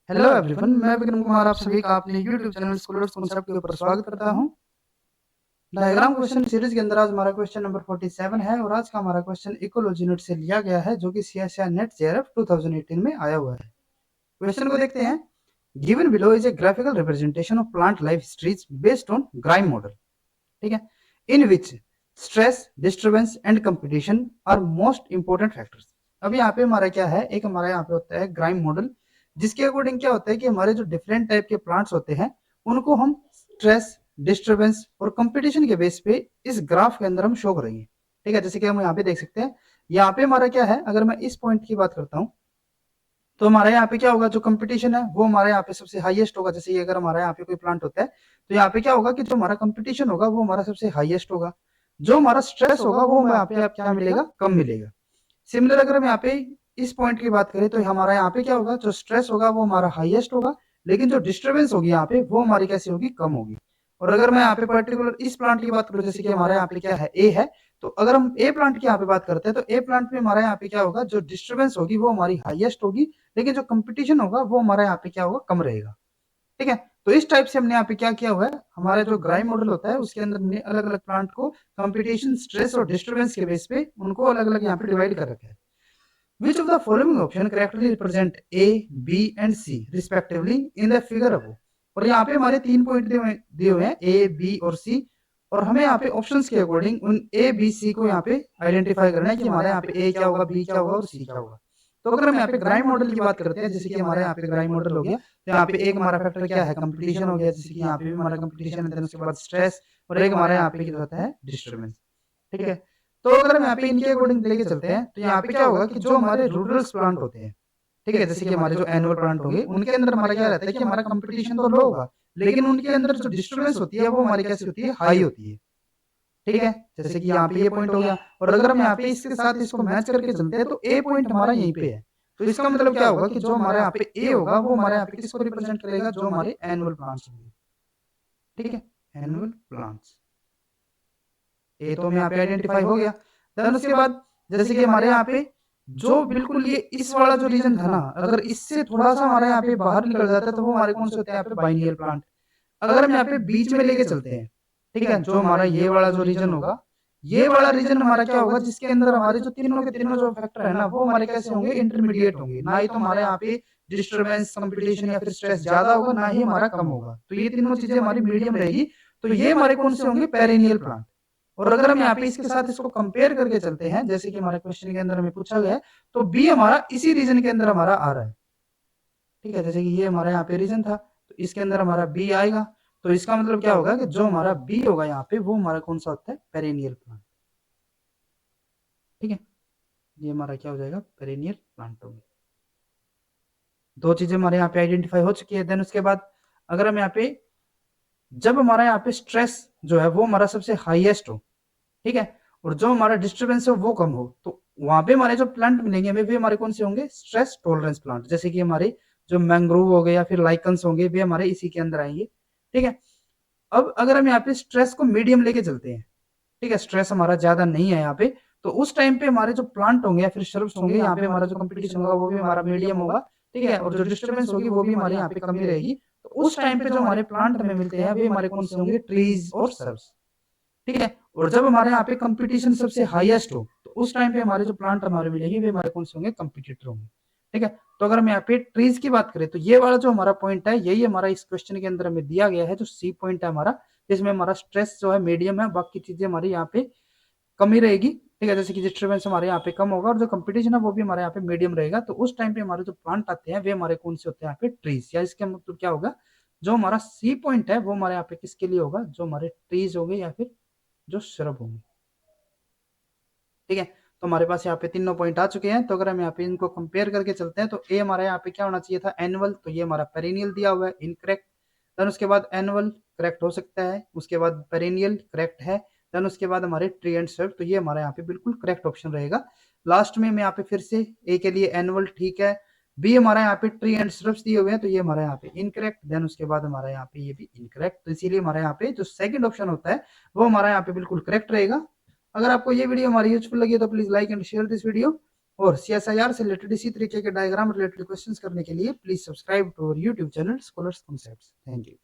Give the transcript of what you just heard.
Hello everyone, मैं विक्रम कुमार आप सभी का अपने यूट्यूब चैनल स्कूलर्स कॉन्सेप्ट के ऊपर स्वागत करता हूं। डायग्राम क्वेश्चन सीरीज के अंदर आज हमारा क्वेश्चन नंबर 47 है और आज का हमारा क्वेश्चन इकोलॉजी यूनिट से लिया गया है जो कि सीएसईआर नेट जेआरएफ 2018 में आया हुआ है। क्वेश्चन को देखते हैं। Given below is a graphical representation of plant life histories based on Grime model, ठीक है, in which stress, disturbance and competition are most important factors. अब यहाँ पे हमारा क्या है, एक हमारा यहाँ पे होता है ग्राइम मॉडल, जिसके अकॉर्डिंग क्या होता है कि हमारे जो डिफरेंट टाइप के प्लांट्स होते हैं उनको हम स्ट्रेस, डिस्टर्बेंस और कंपटीशन के बेस पे इस ग्राफ के अंदर हम शो करेंगे। ठीक है, जैसे कि हम यहाँ पे देख सकते हैं, यहाँ पे हमारा क्या है, अगर मैं इस पॉइंट की बात करता हूँ तो हमारे यहाँ पे क्या होगा, जो कंपटीशन है वो हमारे यहाँ पे सबसे हाईएस्ट होगा। जैसे अगर हमारे यहाँ पे कोई प्लांट होता है तो यहाँ पे क्या होगा कि जो हमारा कंपटीशन होगा वो हमारा सबसे हाईएस्ट होगा। जो हमारा स्ट्रेस होगा वो यहाँ पे आप क्या मिलेगा, कम मिलेगा। सिमिलर अगर हम यहाँ पे इस पॉइंट की बात करें तो हमारा यहाँ पे क्या होगा, जो स्ट्रेस होगा वो हमारा हाईएस्ट होगा, लेकिन जो डिस्टर्बेंस होगी यहाँ पे वो हमारी कैसी होगी, कम होगी। और अगर मैं यहाँ पे पर्टिकुलर इस प्लांट की बात करूँ, जैसे कि हमारे यहाँ पे क्या है, ए है, तो अगर हम ए प्लांट की यहाँ पे बात करते हैं तो ए प्लांट में हमारे यहाँ पे क्या होगा, जो डिस्टर्बेंस होगी वो हमारी हाईएस्ट होगी, लेकिन जो कंपटीशन होगा वो हमारे यहाँ पे क्या होगा, कम रहेगा। ठीक है, तो इस टाइप से हमने यहाँ पे क्या किया हुआ है, हमारा जो ग्राइम मॉडल होता है उसके अंदर हमने अलग अलग प्लांट को कंपटीशन, स्ट्रेस और डिस्टर्बेंस के बेस पे उनको अलग अलग यहाँ पे डिवाइड कर रखा है। Which of the following option correctly represent A, B and C respectively in the figure above? और यहाँ पे हमारे 3 पॉइंट दिए हुए हैं, A, B और C, और हमें यहाँ पे ऑप्शंस के अकॉर्डिंग उन A, B, C को यहाँ पे आइडेंटिफाई करना है कि हमारे यहाँ पे A क्या होगा, B क्या होगा और C क्या होगा। तो अगर हम यहाँ पे ग्राइम मॉडल की बात करते हैं, जैसे कि हमारे यहाँ पे ग्राइम मॉडल हो गया, तो यहाँ पे एक हमारा फैक्टर क्या है, कंपटीशन हो गया, जैसे कि यहाँ पे भी हमारा कंपटीशन है, उसके बाद स्ट्रेस, और एक हमारे यहाँ पे क्या होता है, डिस्टर्बेंस। ठीक है, तो अगर हम यहाँ पे इनके अकॉर्डिंग लेके चलते हैं तो यहाँ पे क्या होगा कि जो हमारे रूरल्स प्लांट होते हैं, ठीक है, जैसे कि हमारे जो एनुअल प्लांट होंगे उनके अंदर हमारा क्या रहता है कि हमारा कंपटीशन तो लो होगा, लेकिन उनके अंदर जो डिस्टर्बेंस होती है वो हमारी कैसी होती है, हाई होती है। ठीक है, जैसे कि यहाँ पे ये पॉइंट हो गया, और अगर हम यहाँ पे इसके साथ इसको मैच करके चलते हैं तो ए पॉइंट हमारा यहीं पे है। तो इसका मतलब क्या होगा कि जो हमारे यहाँ पे ए होगा वो हमारे यहाँ पे किसको रिप्रेजेंट करेगा, जो हमारे एनुअल प्लांट्स होंगे। ठीक है, एनुअल प्लांट्स, ये तो हमें यहाँ पे आइडेंटिफाई हो गया। देन उसके बाद जैसे कि हमारे यहाँ पे जो बिल्कुल ये इस वाला जो रीजन था ना, अगर इससे थोड़ा सा हमारे यहाँ पे बाहर निकल जाता है तो वो हमारे कौन से होते हैं, यहाँ पे बाइनियल प्लांट। अगर हम यहाँ पे बीच में लेके चलते हैं, ठीक है, जो हमारा ये वाला जो रीजन होगा, ये वाला रीजन हमारा क्या होगा, जिसके अंदर हमारे जो तीनों के तीनों जो फैक्टर है ना वो हमारे कैसे होंगे, इंटरमीडिएट होंगे। ना ही तो हमारे यहाँ पे डिस्टर्बेंस, कंपटीशन या फिर स्ट्रेस ज्यादा होगा, ना ही हमारा कम होगा, तो ये तीनों चीजें हमारी मीडियम रहेगी। तो ये हमारे कौन से होंगे, पेरेनियल प्लांट। और अगर हम यहाँ पे इसके साथ इसको कंपेयर करके चलते हैं, जैसे कि हमारे क्वेश्चन के अंदर हमें पूछा गया है, तो बी हमारा इसी रीजन के अंदर हमारा आ रहा है। ठीक है, जैसे कि ये हमारा यहाँ पे रीजन था तो इसके अंदर हमारा बी आएगा, तो इसका मतलब क्या होगा कि जो हमारा बी होगा यहाँ पे वो हमारा कौन सा होता है, पेरेनियल प्लांट। ठीक है, ये हमारा क्या हो जाएगा, पेरेनियल प्लांट होगा। दो चीजें हमारे यहाँ पे आइडेंटिफाई हो चुकी है। देन उसके बाद अगर हम यहाँ पे, जब हमारा यहाँ पे स्ट्रेस जो है वो हमारा सबसे हाईएस्ट हो, ठीक है, और जो हमारा डिस्टर्बेंस है वो कम हो, तो वहां पे हमारे जो प्लांट मिलेंगे हमें वे हमारे कौन से होंगे, स्ट्रेस टॉलरेंस प्लांट। जैसे कि हमारे जो मैंग्रोव हो गए या फिर लाइकन्स होंगे वे हमारे इसी के अंदर आएंगे। ठीक है, अब अगर हम यहाँ पे स्ट्रेस को मीडियम लेके चलते हैं, ठीक है, स्ट्रेस हमारा ज्यादा नहीं है यहाँ पे, तो उस टाइम पे हमारे जो प्लांट होंगे या फिर श्रब्स होंगे, यहाँ पे हमारा जो कंपटीशन होगा वो भी हमारा मीडियम होगा। ठीक है, और जो डिस्टर्बेंस होगी वो भी हमारे यहाँ पे कमी रहेगी। तो उस टाइम पे जो हमारे प्लांट हमें मिलते हैं वे हमारे कौन से होंगे, ट्रीज और श्रब्स। ठीक है, और जब हमारे यहाँ पे कंपटीशन सबसे हाईएस्ट हो तो उस टाइम पे हमारे जो प्लांट हमारे मिलेंगे वे हमारे कौन से होंगे, कंपटीटर होंगे। ठीक है, तो अगर हम यहाँ पे ट्रीज की बात करें तो ये वाला जो हमारा पॉइंट है यही हमारा इस क्वेश्चन के अंदर हमें दिया गया है, जो सी पॉइंट है हमारा, इसमें हमारा स्ट्रेस जो है मीडियम है, बाकी चीजें हमारी यहाँ पे कम ही रहेगी। ठीक है, जैसे कि डिस्टर्बेंस हमारे यहाँ पे कम होगा और जो कंपटीशन है वो भी हमारे यहाँ पे मीडियम रहेगा। तो उस टाइम पे हमारे जो प्लांट आते हैं वे हमारे कौन से होते हैं, यहाँ पे ट्रीज। या इसका मतलब क्या होगा, जो हमारा सी पॉइंट है वो हमारे यहाँ पे किसके लिए होगा, जो हमारे ट्रीज हो गए या फिर जो श्रब होंगे। ठीक है, तो हमारे पास यहाँ पे तीनों पॉइंट आ चुके हैं। तो अगर हम यहाँ पे इनको कंपेयर करके चलते हैं तो ए हमारा यहाँ पे क्या होना चाहिए था, एनुअल, तो ये हमारा पेरेनियल दिया हुआ है, इनकरेक्ट। देन उसके बाद एनुअल करेक्ट हो सकता है, उसके बाद पेरेनियल करेक्ट है, देन उसके बाद हमारे ट्री एंड श्रब, तो ये हमारा यहाँ पे बिल्कुल करेक्ट ऑप्शन रहेगा। लास्ट में मैं यहाँ पे फिर से ए के लिए एनुअल ठीक है, बी हमारा यहाँ पे ट्री एंड श्रब्स दिए हुए हैं तो ये हमारा यहाँ पे इनकरेक्ट, देन उसके बाद हमारा यहाँ पे ये भी इनकरेक्ट। तो इसीलिए हमारा यहाँ पे जो सेकंड ऑप्शन होता है वो हमारा यहाँ पे बिल्कुल करेक्ट रहेगा। अगर आपको ये वीडियो हमारी यूजफुल लगी तो please like and share this video. और CSIR से रिलेटेड इसी तरीके के डायग्राम रिलेटेड क्वेश्चंस करने के लिए please subscribe to our YouTube channel scholars concepts. Thank you.